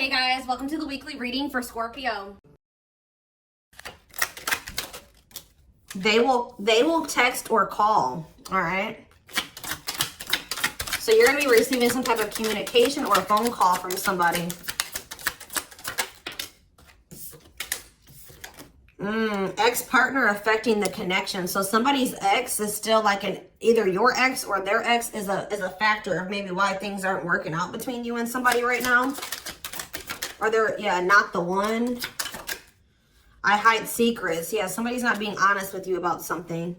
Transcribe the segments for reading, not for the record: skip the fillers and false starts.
Hey guys, welcome to the weekly reading for Scorpio. They will text or call, all right? So you're going to be receiving some type of communication or a phone call from somebody. Ex-partner affecting the connection. So somebody's ex is still like either your ex or their ex is a factor of maybe why things aren't working out between you and somebody right now. Or they're, yeah, not the one. I hide secrets. Yeah, somebody's not being honest with you about something.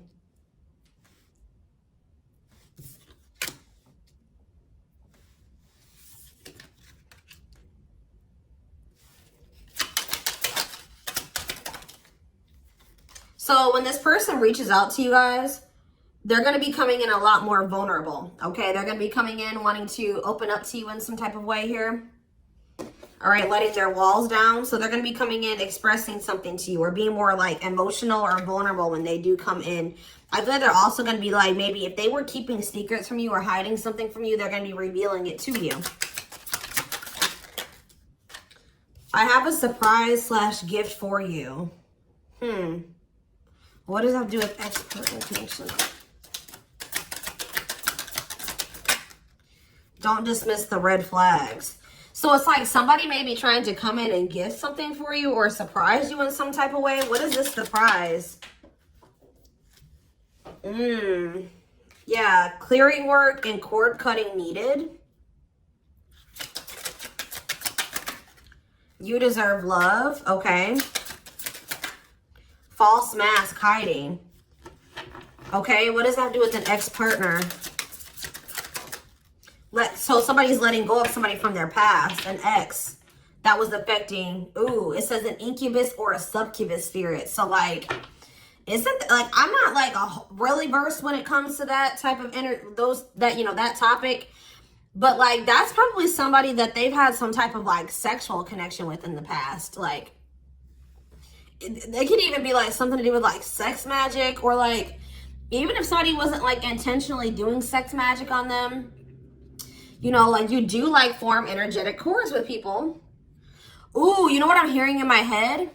So when this person reaches out to you guys, they're going to be coming in a lot more vulnerable, okay? They're going to be coming in wanting to open up to you in some type of way here. All right, letting their walls down. So they're going to be coming in expressing something to you or being more like emotional or vulnerable when they do come in. I feel like they're also going to be like, maybe if they were keeping secrets from you or hiding something from you, they're going to be revealing it to you. I have a surprise / gift for you. What does that have to do with ex-partner connection? Don't dismiss the red flags. So it's like somebody may be trying to come in and gift something for you or surprise you in some type of way. What is this surprise? Yeah, clearing work and cord cutting needed. You deserve love. Okay. False mask hiding. Okay, what does that have to do with an ex-partner? So somebody's letting go of somebody from their past, an ex that was affecting. Ooh, it says an incubus or a succubus spirit. So like, isn't like, I'm not like really versed when it comes to that type of that topic, but like that's probably somebody that they've had some type of like sexual connection with in the past. Like it could even be like something to do with like sex magic, or like even if somebody wasn't like intentionally doing sex magic on them. You know, like you do like form energetic cords with people. Ooh, you know what I'm hearing in my head?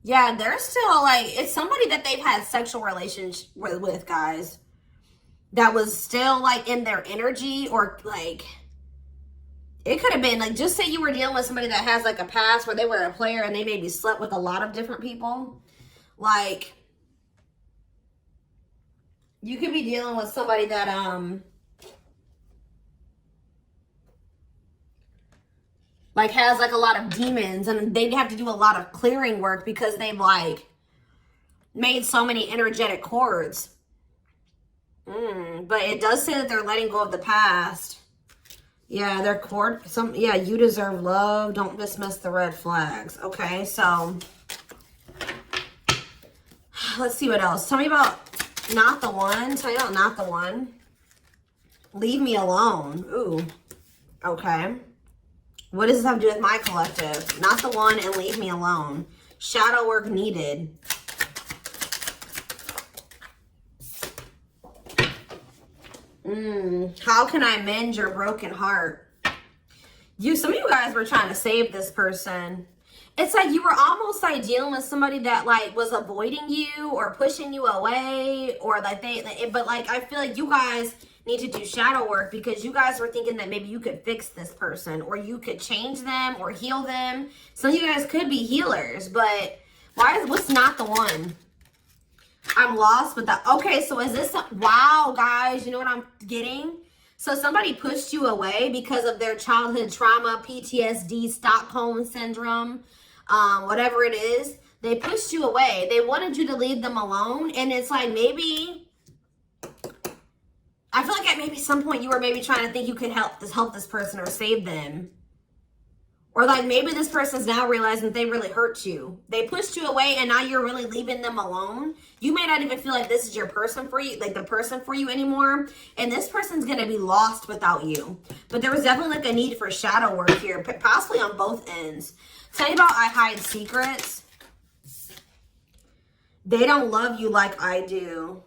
Yeah, they're still like, it's somebody that they've had sexual relations with, guys. That was still like in their energy, or like, it could have been like, just say you were dealing with somebody that has like a past where they were a player and they maybe slept with a lot of different people. Like, you could be dealing with somebody that, like has like a lot of demons, and they have to do a lot of clearing work because they've like made so many energetic cords. But it does say that they're letting go of the past. Yeah, their cord. Yeah, you deserve love. Don't dismiss the red flags. Okay, so let's see what else. Tell me about not the one. Tell me about not the one. Leave me alone. Ooh. Okay. What does this have to do with my collective? Not the one and leave me alone. Shadow work needed. How can I mend your broken heart? Some of you guys were trying to save this person. It's like you were almost like dealing with somebody that like was avoiding you or pushing you away, or like but like I feel like you guys need to do shadow work because you guys were thinking that maybe you could fix this person or you could change them or heal them. Some of you guys could be healers, but what's not the one? I'm lost with that. Okay, so is this, wow, guys, you know what I'm getting? So somebody pushed you away because of their childhood trauma, PTSD, Stockholm syndrome, whatever it is. They pushed you away. They wanted you to leave them alone. And it's like maybe, I feel like at maybe some point you were maybe trying to think you could help this person or save them. Or like maybe this person's now realizing that they really hurt you. They pushed you away and now you're really leaving them alone. You may not even feel like this is your person for you, like the person for you anymore. And this person's going to be lost without you. But there was definitely like a need for shadow work here, possibly on both ends. Tell me about I hide secrets. They don't love you like I do.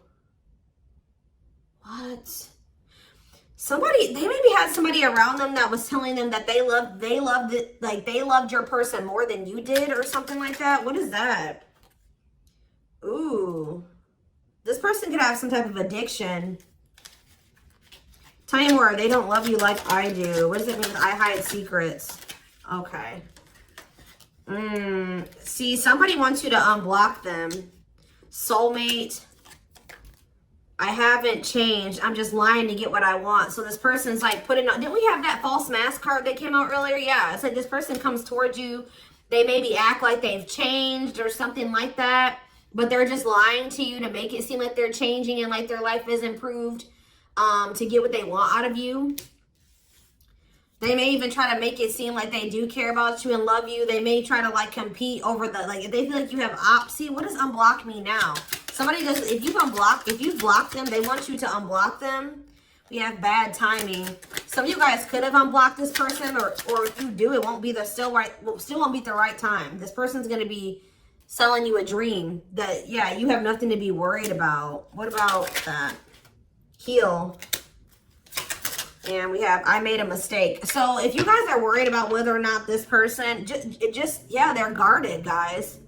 What? Somebody, they maybe had somebody around them that was telling them that they loved it, like they loved your person more than you did or something like that. What is that? Ooh. This person could have some type of addiction. Tell me more. They don't love you like I do. What does it mean? I hide secrets. Okay. See, somebody wants you to unblock them. Soulmate. I haven't changed. I'm just lying to get what I want. So this person's like putting on. Didn't we have that false mask card that came out earlier? Yeah. It's like this person comes towards you. They maybe act like they've changed or something like that. But they're just lying to you to make it seem like they're changing and like their life is improved to get what they want out of you. They may even try to make it seem like they do care about you and love you. They may try to like compete over the, like if they feel like you have see, what does unblock me now? Somebody does, if you've blocked them, they want you to unblock them. We have bad timing. Some of you guys could have unblocked this person, or if you do, it won't be still won't be the right time. This person's gonna be selling you a dream that, yeah, you have nothing to be worried about. What about that? Heal. And we have, I made a mistake. So if you guys are worried about whether or not this person, yeah, they're guarded, guys.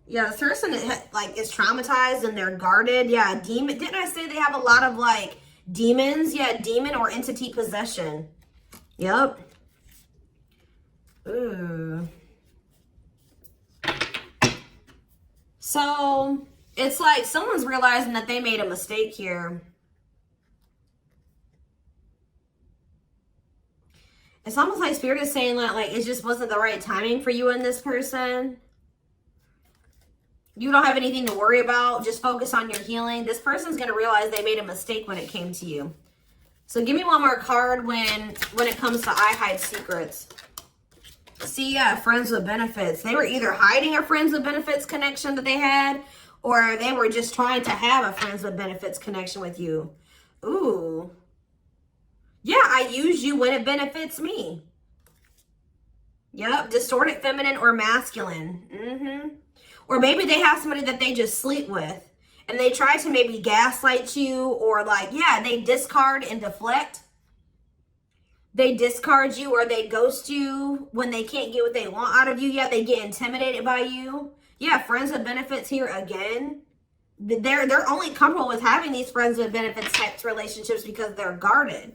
Yeah, this person like is traumatized and they're guarded. Yeah, demon. Didn't I say they have a lot of like demons? Yeah, demon or entity possession. Yep. Ooh. So it's like someone's realizing that they made a mistake here. It's almost like Spirit is saying that like it just wasn't the right timing for you and this person. You don't have anything to worry about. Just focus on your healing. This person's going to realize they made a mistake when it came to you. So give me one more card when it comes to I hide secrets. See, yeah, friends with benefits. They were either hiding a friends with benefits connection that they had, or they were just trying to have a friends with benefits connection with you. Ooh. Yeah, I use you when it benefits me. Yep, distorted feminine or masculine. Or maybe they have somebody that they just sleep with. And they try to maybe gaslight you, or like, yeah, they discard and deflect. They discard you or they ghost you when they can't get what they want out of you. Yeah, they get intimidated by you. Yeah, friends with benefits here again. They're only comfortable with having these friends with benefits types relationships because they're guarded.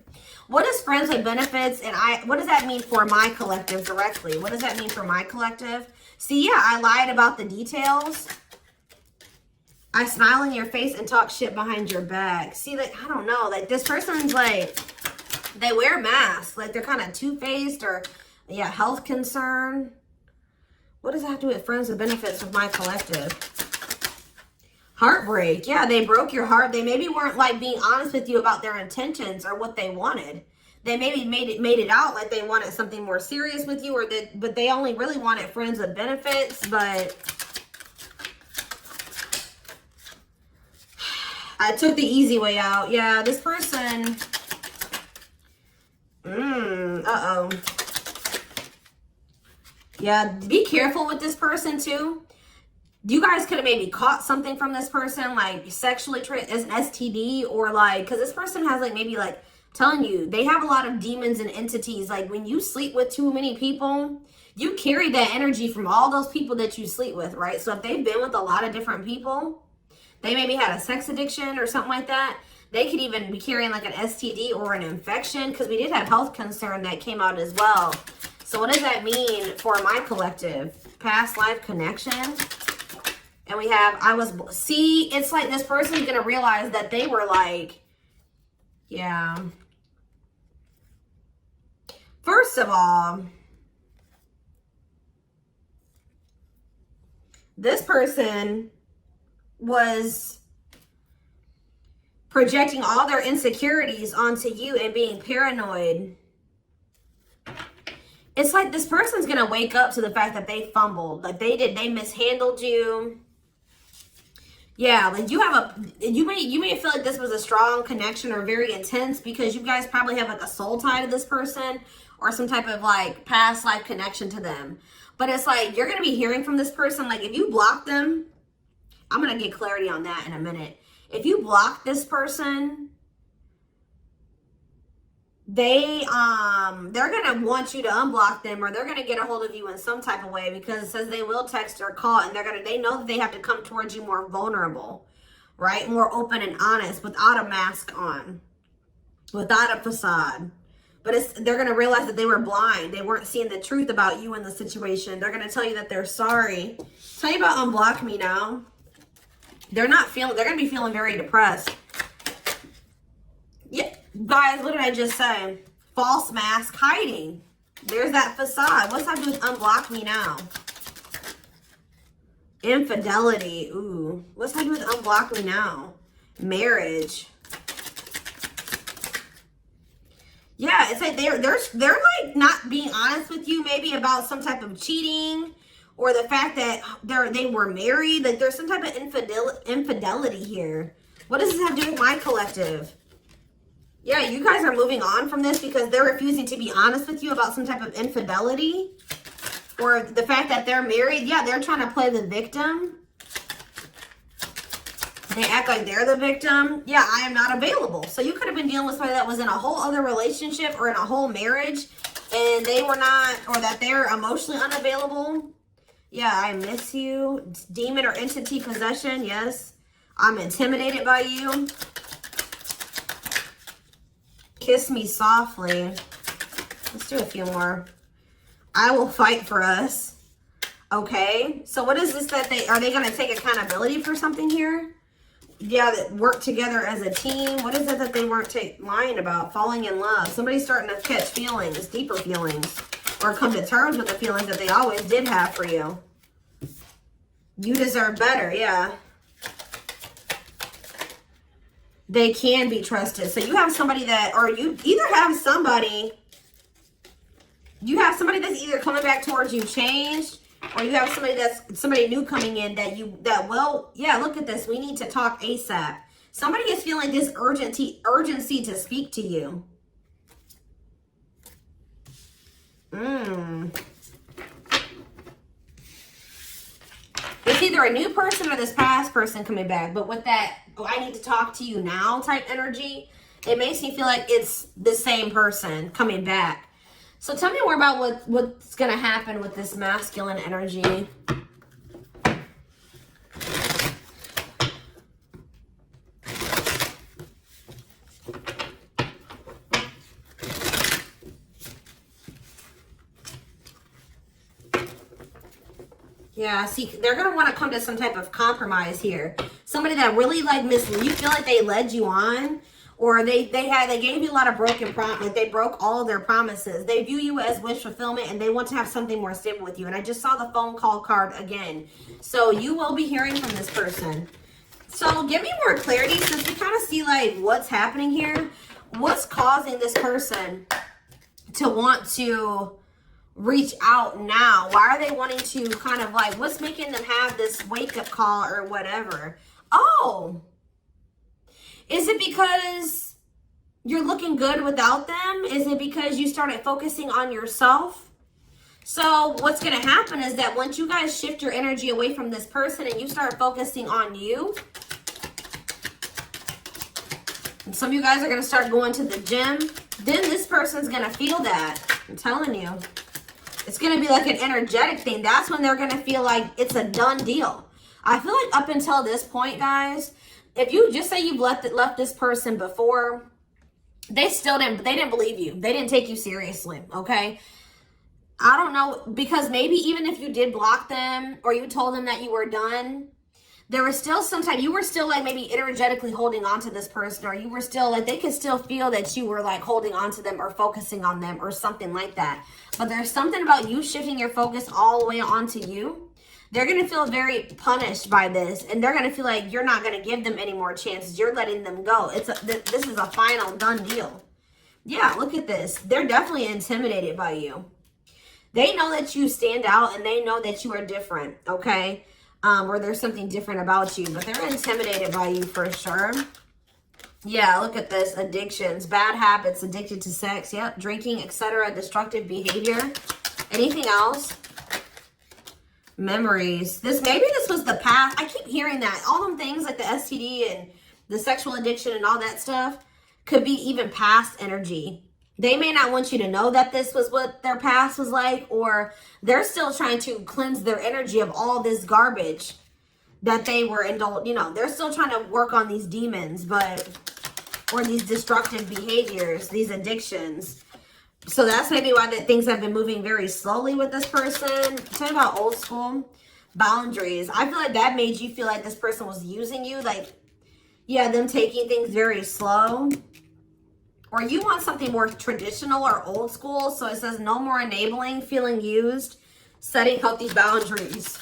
What is friends with benefits and what does that mean for my collective directly? What does that mean for my collective? See, yeah, I lied about the details. I smile in your face and talk shit behind your back. See, like, I don't know. Like, this person's like, they wear masks. Like, they're kind of two-faced or, yeah, health concern. What does that have to do with friends with benefits with my collective? Heartbreak. Yeah, they broke your heart. They maybe weren't, like, being honest with you about their intentions or what they wanted. They maybe made it out like they wanted something more serious with you, but they only really wanted friends with benefits, but I took the easy way out. Yeah, this person, uh-oh. Yeah, be careful with this person too. You guys could have maybe caught something from this person, like sexually as an STD, or like, because this person has like maybe like, telling you, they have a lot of demons and entities. Like when you sleep with too many people, you carry that energy from all those people that you sleep with, right? So if they've been with a lot of different people, they maybe had a sex addiction or something like that. They could even be carrying like an STD or an infection, because we did have health concern that came out as well. So what does that mean for my collective? Past life connection. And we have, see, it's like this person's going to realize that they were like, yeah. First of all, this person was projecting all their insecurities onto you and being paranoid. It's like this person's going to wake up to the fact that they fumbled. Like they mishandled you. Yeah, like you may feel like this was a strong connection or very intense because you guys probably have like a soul tie to this person or some type of like past life connection to them. But it's like you're going to be hearing from this person. Like if you block them, I'm going to get clarity on that in a minute. If you block this person, they're gonna want you to unblock them, or they're gonna get a hold of you in some type of way, because it says they will text or call, and they know that they have to come towards you more vulnerable, right? More open and honest, without a mask on, without a facade. But they're going to realize that they were blind. They weren't seeing the truth about you in the situation. They're going to tell you that they're sorry. Tell you about unblock me now. They're going to be feeling very depressed. Yeah, guys, what did I just say? False mask hiding. There's that facade. What's that do with unblock me now? Infidelity. Ooh. What's that do with unblock me now? Marriage. Yeah, it's like they're like not being honest with you, maybe about some type of cheating, or the fact that they were married. Like there's some type of infidelity here. What does this have to do with my collective? Yeah, you guys are moving on from this because they're refusing to be honest with you about some type of infidelity, or the fact that they're married. Yeah, they're trying to play the victim. They act like they're the victim. Yeah, I am not available. So you could have been dealing with somebody that was in a whole other relationship or in a whole marriage, and they were not, or that they're emotionally unavailable. Yeah, I miss you. Demon or entity possession. Yes. I'm intimidated by you. Kiss me softly. Let's do a few more. I will fight for us. Okay. So what is this that are they going to take accountability for something here? Yeah, that work together as a team. What is it that they weren't lying about? Falling in love. Somebody's starting to catch feelings, deeper feelings, or come to terms with the feelings that they always did have for you. You deserve better, yeah. They can be trusted. So you have somebody that, or you either have somebody, that's either coming back towards you changed, or you have somebody new coming in well, yeah, look at this. We need to talk ASAP. Somebody is feeling this urgency to speak to you. It's either a new person or this past person coming back. But with that, I need to talk to you now type energy, it makes me feel like it's the same person coming back. So tell me more about what's going to happen with this masculine energy. Yeah, see, they're going to want to come to some type of compromise here. Somebody that really like misled you, feel like they led you on, or they gave you a lot of broken promises. They broke all of their promises. They view you as wish fulfillment, and they want to have something more stable with you. And I just saw the phone call card again. So you will be hearing from this person. So give me more clarity, since we kind of see like what's happening here. What's causing this person to want to reach out now? Why are they wanting to kind of like, what's making them have this wake-up call or whatever? Oh, is it because you're looking good without them? Is it because you started focusing on yourself? So what's going to happen is that once you guys shift your energy away from this person and you start focusing on you, and some of you guys are going to start going to the gym, then this person's going to feel that. I'm telling you. It's going to be like an energetic thing. That's when they're going to feel like it's a done deal. I feel like up until this point, guys, if you just say you've left this person before, they didn't believe you. They didn't take you seriously, okay? I don't know, because maybe even if you did block them or you told them that you were done, there was still sometimes you were still like maybe energetically holding on to this person, or you were still like, they could still feel that you were like holding on to them or focusing on them or something like that. But there's something about you shifting your focus all the way onto you. They're going to feel very punished by this, and they're going to feel like you're not going to give them any more chances. You're letting them go. This is a final done deal. Yeah, look at this. They're definitely intimidated by you. They know that you stand out, and they know that you are different, okay? Or there's something different about you, but they're intimidated by you for sure. Yeah, look at this. Addictions, bad habits, addicted to sex, yep, drinking, etc., destructive behavior. Anything else? Memories. Maybe this was the past. I keep hearing that. All them things like the STD and the sexual addiction and all that stuff could be even past energy. They may not want you to know that this was what their past was like, or they're still trying to cleanse their energy of all this garbage that they were indulged. You know, they're still trying to work on these demons, or these destructive behaviors, these addictions. So that's maybe why that things have been moving very slowly with this person. Talking about old school boundaries. I feel like that made you feel like this person was using you. Like, yeah, them taking things very slow. Or you want something more traditional or old school. So it says no more enabling, feeling used, setting healthy boundaries.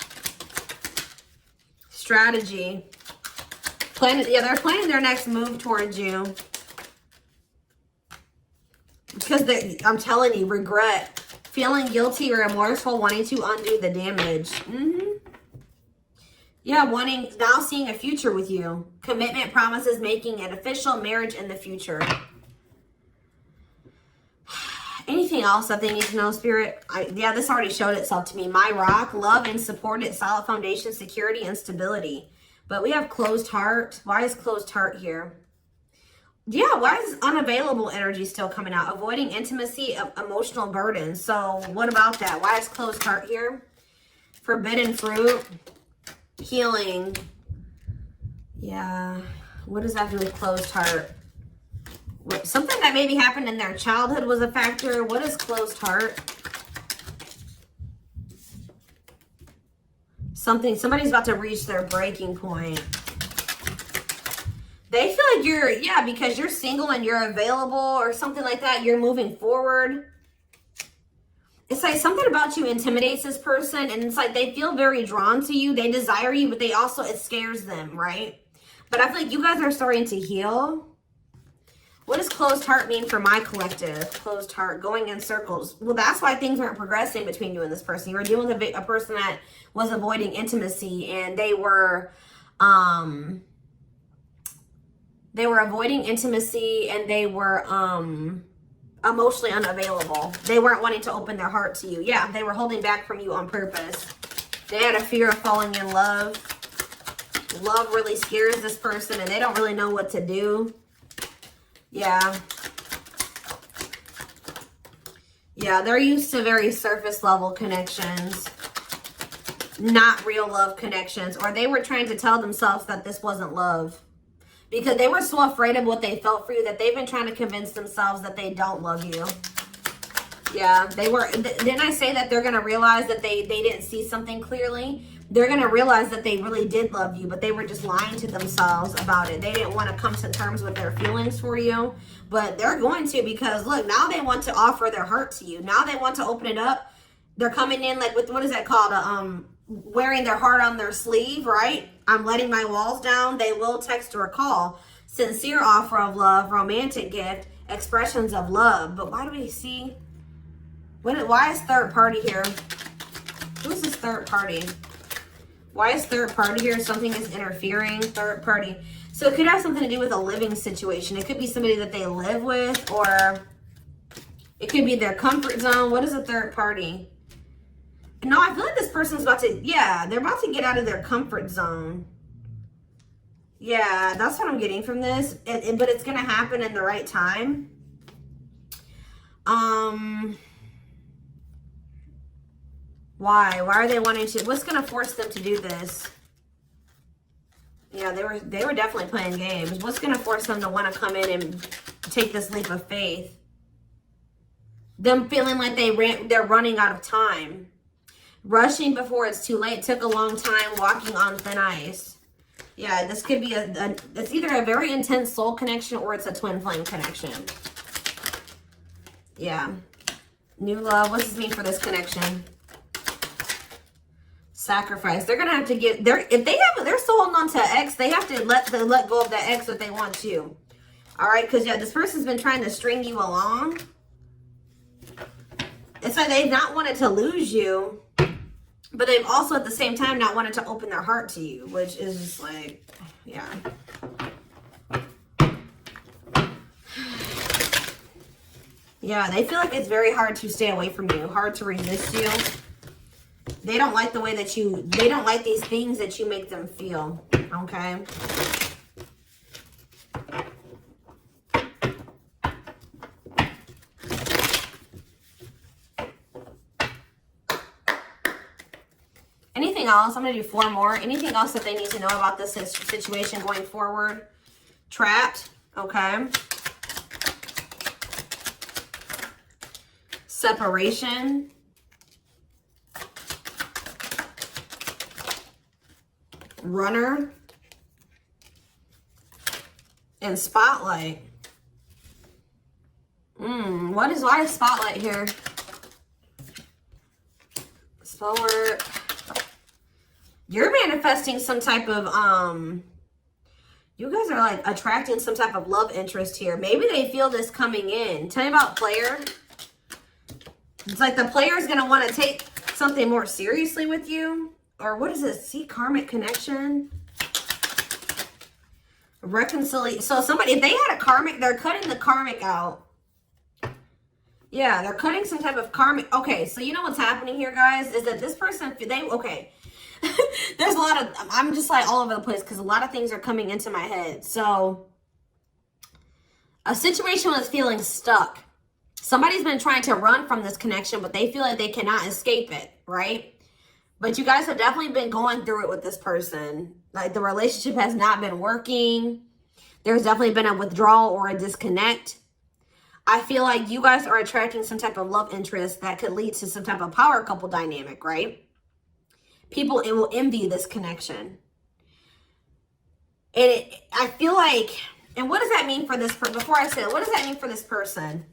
Strategy. They're planning their next move towards you. Because I'm telling you, regret. Feeling guilty or remorseful, wanting to undo the damage. Yeah, now seeing a future with you. Commitment, promises, making an official marriage in the future. Anything else that they need to know, Spirit? Yeah, this already showed itself to me. My rock, love and supported, solid foundation, security, and stability. But we have closed heart. Why is closed heart here? Yeah, why is unavailable energy still coming out? Avoiding intimacy, emotional burden. So what about that? Why is closed heart here? Forbidden fruit, healing. Yeah, what does that do with closed heart? Something that maybe happened in their childhood was a factor. What is closed heart? Somebody's about to reach their breaking point. They feel like you're, because you're single and you're available or something like that, you're moving forward. It's like something about you intimidates this person, and it's like they feel very drawn to you. They desire you, but it scares them, right? But I feel like you guys are starting to heal. What does closed heart mean for my collective? Closed heart, going in circles. Well, that's why things aren't progressing between you and this person. You were dealing with a person that was avoiding intimacy, and they were avoiding intimacy, and they were emotionally unavailable. They weren't wanting to open their heart to you. Yeah, they were holding back from you on purpose. They had a fear of falling in love. Love really scares this person, and they don't really know what to do. Yeah. Yeah, they're used to very surface level connections, not real love connections. Or they were trying to tell themselves that this wasn't love, because they were so afraid of what they felt for you that they've been trying to convince themselves that they don't love you. Yeah, they were. Didn't I say that they're going to realize that they didn't see something clearly? They're going to realize that they really did love you, but they were just lying to themselves about it. They didn't want to come to terms with their feelings for you, but they're going to, because look, now they want to offer their heart to you. Now they want to open it up. They're coming in like with, what is that called? Wearing their heart on their sleeve, right? I'm letting my walls down. They will text or call. Sincere offer of love, romantic gift, expressions of love. But why do we see? Why is third party here? Who's this third party? Why is third party here? Something is interfering. Third party. So it could have something to do with a living situation. It could be somebody that they live with, or it could be their comfort zone. What is a third party? No, I feel like this person's about to, they're about to get out of their comfort zone. Yeah, that's what I'm getting from this. But it's going to happen in the right time. Why? Why are they wanting to? What's going to force them to do this? Yeah, they were definitely playing games. What's going to force them to want to come in and take this leap of faith? Them feeling like they're running out of time. Rushing before it's too late. Took a long time. Walking on thin ice. Yeah, this could be it's either a very intense soul connection or it's a twin flame connection. Yeah. New love. What does this mean for this connection? Sacrifice. They're gonna have to get they're still holding on to an ex. They have to let go of that ex if they want to. All right, because this person's been trying to string you along. It's like they've not wanted to lose you, but they've also at the same time not wanted to open their heart to you, which is just like, yeah. Yeah, they feel like it's very hard to stay away from you, hard to resist you. They don't like the way that they don't like these things that you make them feel, okay? anything else? I'm going to do 4 more. Anything else that they need to know about this situation going forward? Trapped. Okay. Separation. Runner. And spotlight. Why is spotlight here? Spell work. You're manifesting some type of, you guys are like attracting some type of love interest here. Maybe they feel this coming in. Tell me about player. It's like the player is going to want to take something more seriously with you. Or what is it? See, karmic connection. Reconciliation. So somebody, if they had a karmic, they're cutting the karmic out. Yeah, they're cutting some type of karmic. Okay, so you know what's happening here, guys, is that this person, okay. There's a lot of, I'm just like all over the place because a lot of things are coming into my head. So a situation was feeling stuck. Somebody's been trying to run from this connection, but they feel like they cannot escape it, right? But you guys have definitely been going through it with this person. Like the relationship has not been working. There's definitely been a withdrawal or a disconnect. I feel like you guys are attracting some type of love interest that could lead to some type of power couple dynamic, right? People will envy this connection. And I feel like, and what does that mean for this person? Before I say it, what does that mean for this person?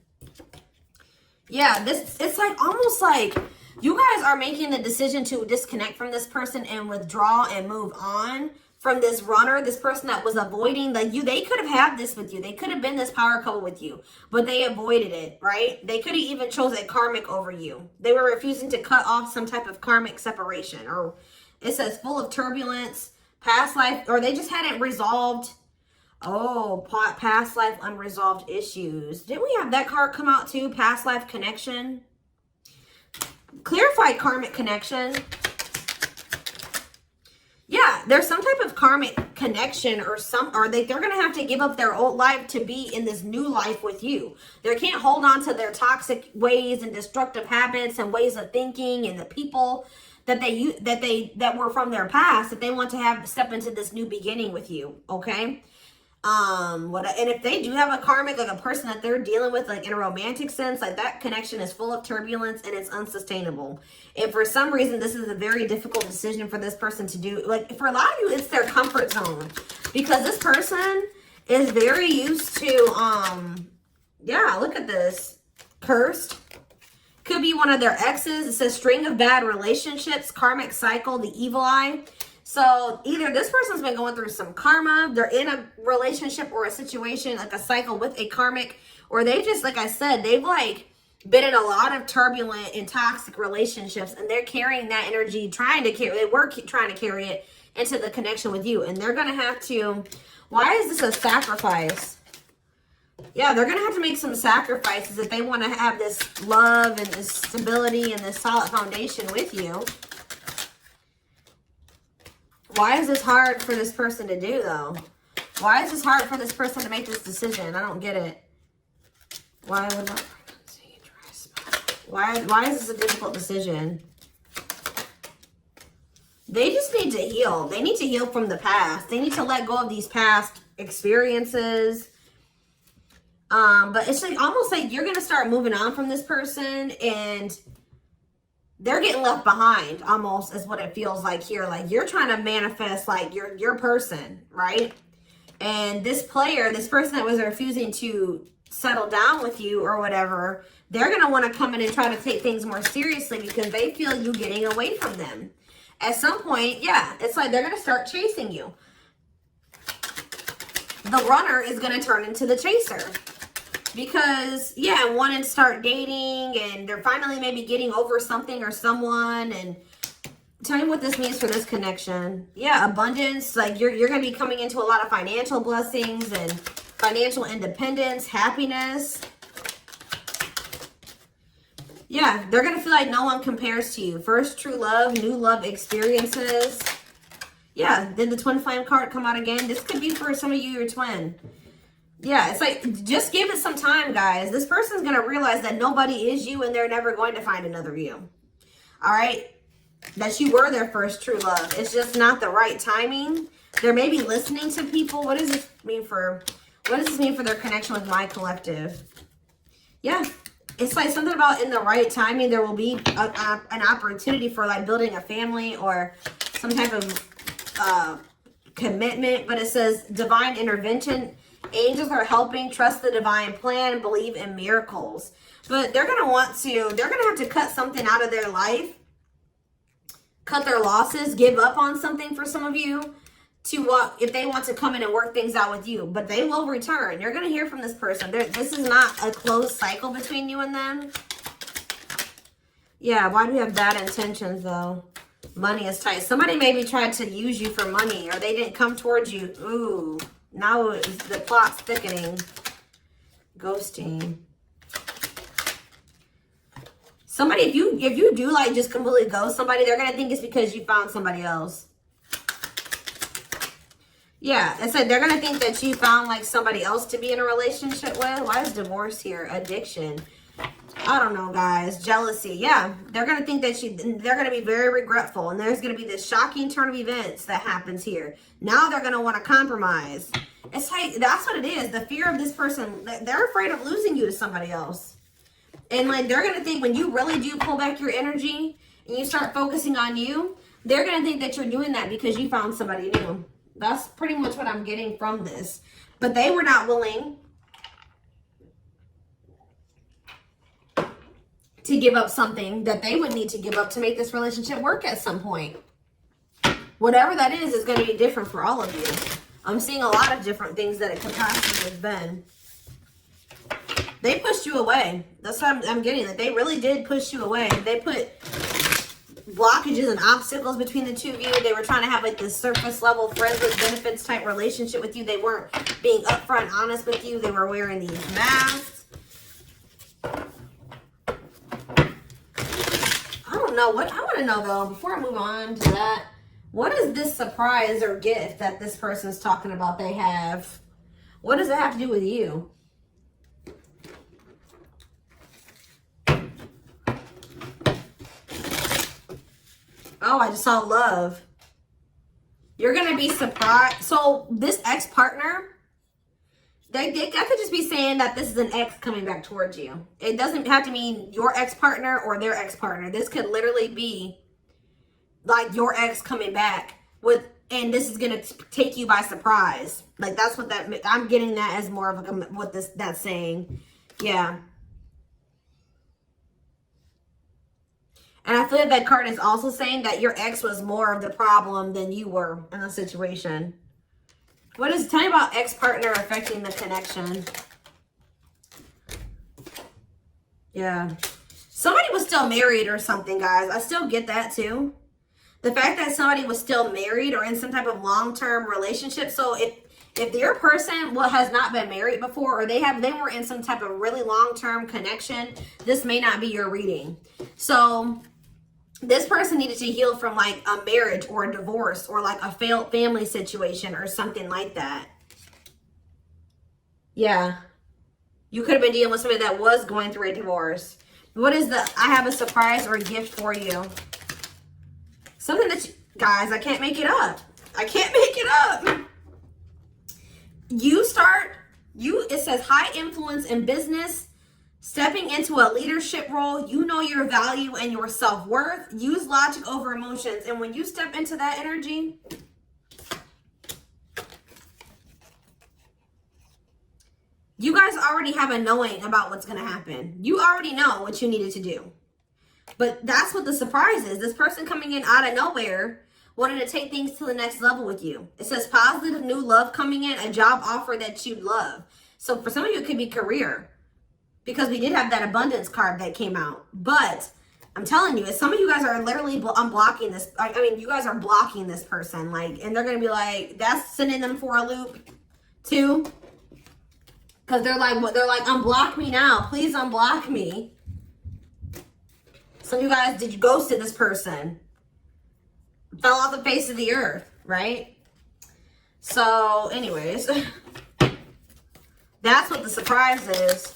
Yeah, it's like almost like you guys are making the decision to disconnect from this person and withdraw and move on from this runner, this person that was avoiding they could have had this with you. They could have been this power couple with you, but they avoided it, right? They could have even chose a karmic over you. They were refusing to cut off some type of karmic separation, or it says full of turbulence, past life, or they just hadn't resolved. Oh, past life unresolved issues. Didn't we have that card come out too? Past life connection. Clarified karmic connection. Yeah, there's some type of karmic connection or they're going to have to give up their old life to be in this new life with you. They can't hold on to their toxic ways and destructive habits and ways of thinking and the people that were from their past that they want to step into this new beginning with you, okay? And if they do have a karmic, like a person that they're dealing with, like in a romantic sense, like that connection is full of turbulence and it's unsustainable. And for some reason, this is a very difficult decision for this person to do. Like for a lot of you, it's their comfort zone because this person is very used to, yeah, look at this. Cursed. Could be one of their exes. It says string of bad relationships, karmic cycle, the evil eye. So either this person's been going through some karma, they're in a relationship or a situation, like a cycle with a karmic, or they just, like I said, they've like been in a lot of turbulent and toxic relationships and they're carrying that energy, trying to carry it into the connection with you. And they're going to have to, why is this a sacrifice? Yeah, they're going to have to make some sacrifices if they want to have this love and this stability and this solid foundation with you. Why is this hard for this person to do, though? Why is this hard for this person to make this decision? I don't get it. Why would not pregnancy, dry spot? Why is this a difficult decision? They just need to heal. They need to heal from the past. They need to let go of these past experiences. But it's like almost like you're going to start moving on from this person and they're getting left behind almost is what it feels like here. Like you're trying to manifest like your person, right? And this person that was refusing to settle down with you or whatever, they're going to want to come in and try to take things more seriously because they feel you getting away from them. At some point, yeah, it's like they're going to start chasing you. The runner is going to turn into the chaser. Because, yeah, want to start dating and they're finally maybe getting over something or someone. And tell me what this means for this connection. Yeah, abundance. Like you're going to be coming into a lot of financial blessings and financial independence, happiness. Yeah, they're going to feel like no one compares to you. First true love, new love experiences. Yeah, did the twin flame card come out again? This could be for some of you, your twin. Yeah, it's like, just give it some time, guys. This person's going to realize that nobody is you and they're never going to find another you. All right? that you were their first true love. It's just not the right timing. They're maybe listening to people. What does this mean for their connection with my collective? Yeah. It's like something about in the right timing, there will be an opportunity for like building a family or some type of commitment. But it says divine intervention. Angels are helping. Trust the divine plan. Believe in miracles. But they're going to have to cut something out of their life. Cut their losses. Give up on something for some of you. If they want to come in and work things out with you. But they will return. You're going to hear from this person. This is not a closed cycle between you and them. Yeah, why do we have bad intentions though? Money is tight. Somebody maybe tried to use you for money or they didn't come towards you. Ooh, now the plot's thickening. Ghosting. Somebody, if you do like just completely ghost somebody, they're going to think it's because you found somebody else. Yeah, I said they're going to think that you found like somebody else to be in a relationship with. Why is divorce here? Addiction. I don't know, guys. Jealousy. Yeah, they're going to think that they're going to be very regretful. And there's going to be this shocking turn of events that happens here. Now they're going to want to compromise. It's like, that's what it is. The fear of this person, they're afraid of losing you to somebody else. And like, they're going to think when you really do pull back your energy and you start focusing on you, they're going to think that you're doing that because you found somebody new. That's pretty much what I'm getting from this. But they were not willing to give up something that they would need to give up to make this relationship work at some point. Whatever that is going to be different for all of you. I'm seeing a lot of different things that it could possibly have been. They pushed you away. That's what I'm getting. That they really did push you away. They put blockages and obstacles between the two of you. They were trying to have like this surface level friends with benefits type relationship with you. They weren't being upfront honest with you. They were wearing these masks. I don't know what I want to know though, before I move on to that, what is this surprise or gift that this person's talking about they have? What does it have to do with you? Oh, I just saw love. You're going to be surprised. So this ex-partner, I could just be saying that this is an ex coming back towards you. It doesn't have to mean your ex-partner or their ex-partner. This could literally be like your ex coming back with, and this is going to take you by surprise. Like that's what that, I'm getting that as more of a, what that's saying. Yeah. And I feel like that card is also saying that your ex was more of the problem than you were in the situation. Tell me about ex-partner affecting the connection. Yeah. Somebody was still married or something, guys. I still get that too. The fact that somebody was still married or in some type of long-term relationship. So if your person has not been married before or they were in some type of really long-term connection, this may not be your reading. So this person needed to heal from like a marriage or a divorce or like a failed family situation or something like that. Yeah. You could have been dealing with somebody that was going through a divorce. What is I have a surprise or a gift for you. Something that guys, I can't make it up. I can't make it up. It says high influence in business. Stepping into a leadership role, you know your value and your self-worth. Use logic over emotions. And when you step into that energy, you guys already have a knowing about what's going to happen. You already know what you needed to do. But that's what the surprise is. This person coming in out of nowhere wanted to take things to the next level with you. It says positive new love coming in, a job offer that you'd love. So for some of you, it could be career. Because we did have that abundance card that came out. But I'm telling you, some of you guys are literally unblocking this. I mean, you guys are blocking this person. Like, and they're going to be like, that's sending them for a loop too. Because they're like, unblock me now. Please unblock me. Some of you guys, did you ghosted this person? Fell off the face of the earth, right? So, anyways. That's what the surprise is.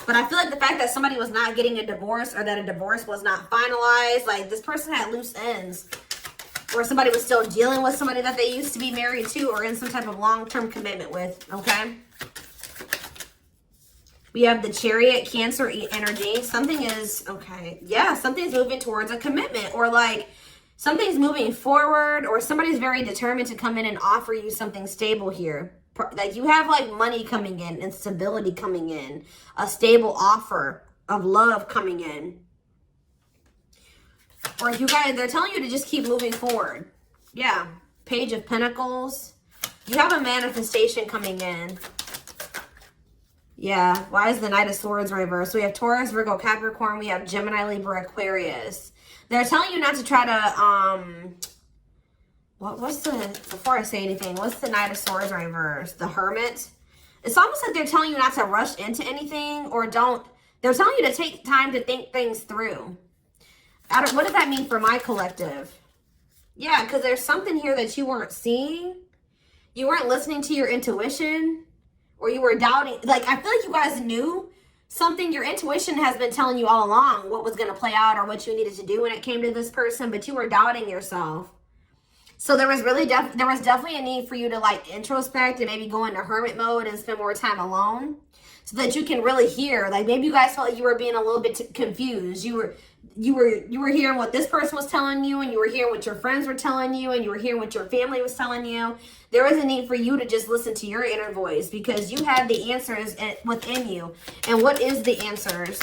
But I feel like the fact that somebody was not getting a divorce or that a divorce was not finalized, like this person had loose ends. Or somebody was still dealing with somebody that they used to be married to or in some type of long-term commitment with, okay? We have the Chariot, Cancer energy. Something is, okay, yeah, something's moving towards a commitment, or like something's moving forward, or somebody's very determined to come in and offer you something stable here. Like you have like money coming in and stability coming in, a stable offer of love coming in. Or you guys, they're telling you to just keep moving forward. Yeah, Page of Pentacles. You have a manifestation coming in. Yeah, why is the Knight of Swords reversed? We have Taurus, Virgo, Capricorn. We have Gemini, Libra, Aquarius. They're telling you not to try to, what's the, before I say anything, what's the Knight of Swords reversed? The Hermit. It's almost like they're telling you not to rush into anything, or don't, they're telling you to take time to think things through. What does that mean for my collective? Yeah, because there's something here that you weren't seeing. You weren't listening to your intuition, or you were doubting. Like, I feel like you guys knew something. Your intuition has been telling you all along what was going to play out or what you needed to do when it came to this person, but you were doubting yourself. So there was really there was definitely a need for you to like introspect and maybe go into hermit mode and spend more time alone, so that you can really hear. Like maybe you guys felt like you were being a little bit confused. You were hearing what this person was telling you, and you were hearing what your friends were telling you, and you were hearing what your family was telling you. There was a need for you to just listen to your inner voice, because you had the answers within you. And what is the answers?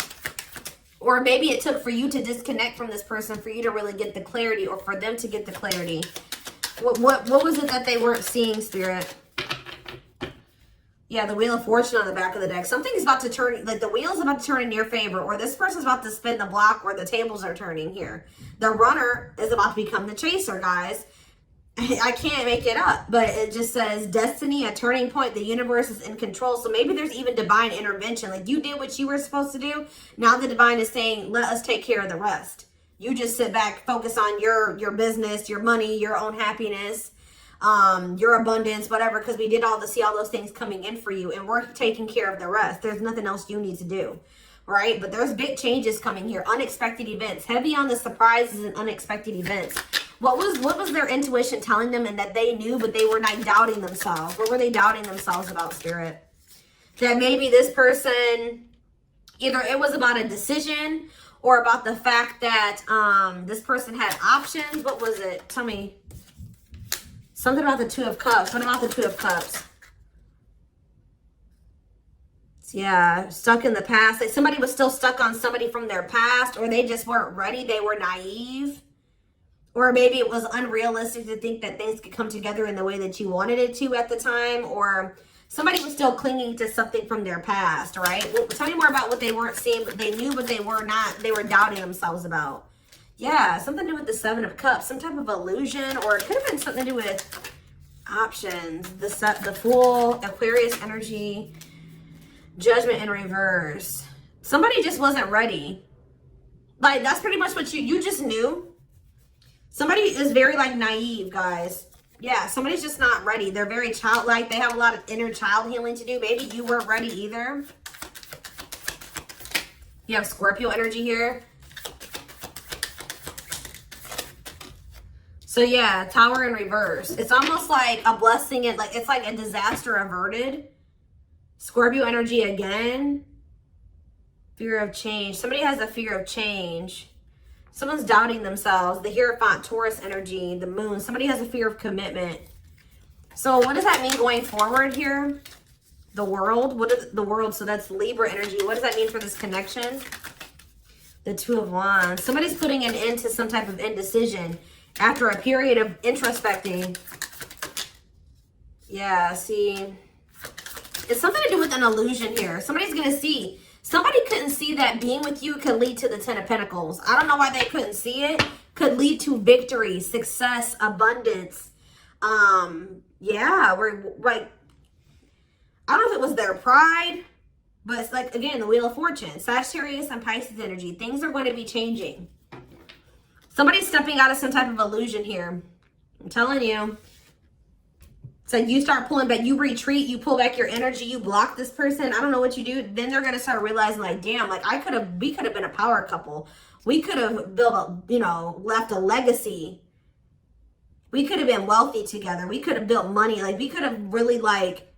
Or maybe it took for you to disconnect from this person for you to really get the clarity, or for them to get the clarity. What was it that they weren't seeing, Spirit? Yeah, the Wheel of Fortune on the back of the deck. Something's about to turn, like the wheel's about to turn in your favor, or this person's about to spin the block, or the tables are turning here. The Runner is about to become the Chaser, guys. I can't make it up, but it just says destiny, a turning point. The universe is in control. So maybe there's even divine intervention. Like you did what you were supposed to do. Now the divine is saying, let us take care of the rest. You just sit back, focus on your business, your money, your own happiness, your abundance, whatever, because we did see all those things coming in for you, and we're taking care of the rest. There's nothing else you need to do, right? But there's big changes coming here, unexpected events, heavy on the surprises and unexpected events. What was their intuition telling them, and that they knew, but they were not doubting themselves? What were they doubting themselves about, Spirit? That maybe this person, either it was about a decision, or about the fact that this person had options. What was it? Tell me. Something about the Two of Cups. What about the Two of Cups? Yeah, stuck in the past. Like somebody was still stuck on somebody from their past, or they just weren't ready. They were naive. Or maybe it was unrealistic to think that things could come together in the way that you wanted it to at the time. Or somebody was still clinging to something from their past, right? Well, tell me more about what they weren't seeing, but they knew, but they were not. They were doubting themselves about. Yeah, something to do with the Seven of Cups, some type of illusion, or it could have been something to do with options. The Fool, Aquarius energy, Judgment in reverse. Somebody just wasn't ready. Like, that's pretty much what you just knew. Somebody is very, like, naive, guys. Yeah, somebody's just not ready. They're very childlike. They have a lot of inner child healing to do. Maybe you weren't ready either. You have Scorpio energy here. So yeah, Tower in reverse. It's almost like a blessing, and like it's like a disaster averted. Scorpio energy again. Fear of change. Somebody has a fear of change. Someone's doubting themselves. The Hierophant, Taurus energy, the Moon. Somebody has a fear of commitment. So what does that mean going forward here? The World. What is the World? So that's Libra energy. What does that mean for this connection? The Two of Wands. Somebody's putting an end to some type of indecision after a period of introspecting. Yeah, see. It's something to do with an illusion here. Somebody's going to see. Somebody couldn't see that being with you could lead to the Ten of Pentacles. I don't know why they couldn't see it. Could lead to victory, success, abundance. Yeah, we're like, I don't know if it was their pride, but it's like, again, the Wheel of Fortune. Sagittarius and Pisces energy. Things are going to be changing. Somebody's stepping out of some type of illusion here. I'm telling you. So you start pulling back, you retreat, you pull back your energy, you block this person. I don't know what you do. Then they're going to start realizing like, damn, like we could have been a power couple. We could have built a, you know, left a legacy. We could have been wealthy together. We could have built money. Like we could have really like,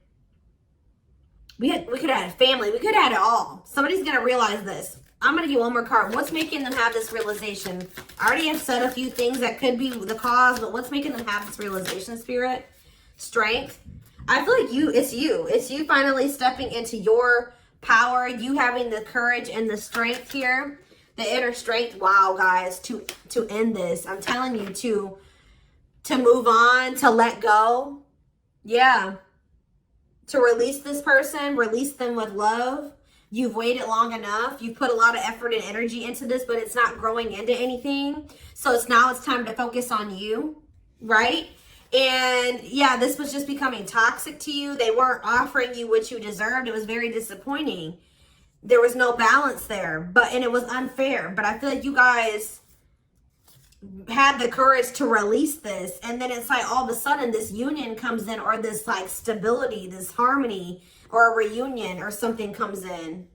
we could have had a family. We could have had it all. Somebody's going to realize this. I'm going to get one more card. What's making them have this realization? I already have said a few things that could be the cause, but what's making them have this realization, Spirit? Strength. I feel like it's you finally stepping into your power, you having the courage and the strength here, the inner strength. Wow, guys, to end this. I'm telling you, to move on, to let go. Yeah. To release this person, release them with love. You've waited long enough. You've put a lot of effort and energy into this, but it's not growing into anything. So it's time to focus on you, right? And yeah, this was just becoming toxic to you. They weren't offering you what you deserved. It was very disappointing. There was no balance there, and it was unfair. But I feel like you guys had the courage to release this. And then it's like all of a sudden this union comes in, or this like stability, this harmony, or a reunion or something comes in.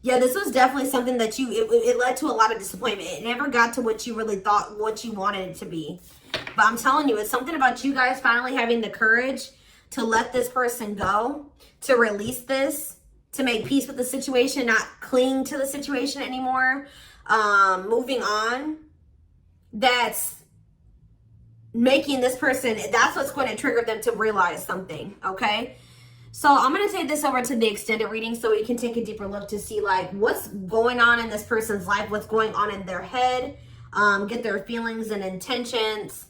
Yeah, this was definitely something that it led to a lot of disappointment. It never got to what you really thought, what you wanted it to be. But I'm telling you, it's something about you guys finally having the courage to let this person go, to release this, to make peace with the situation, not cling to the situation anymore, moving on. That's making this person, that's what's going to trigger them to realize something, okay? So I'm going to take this over to the extended reading so we can take a deeper look to see like what's going on in this person's life, what's going on in their head, get their feelings and intentions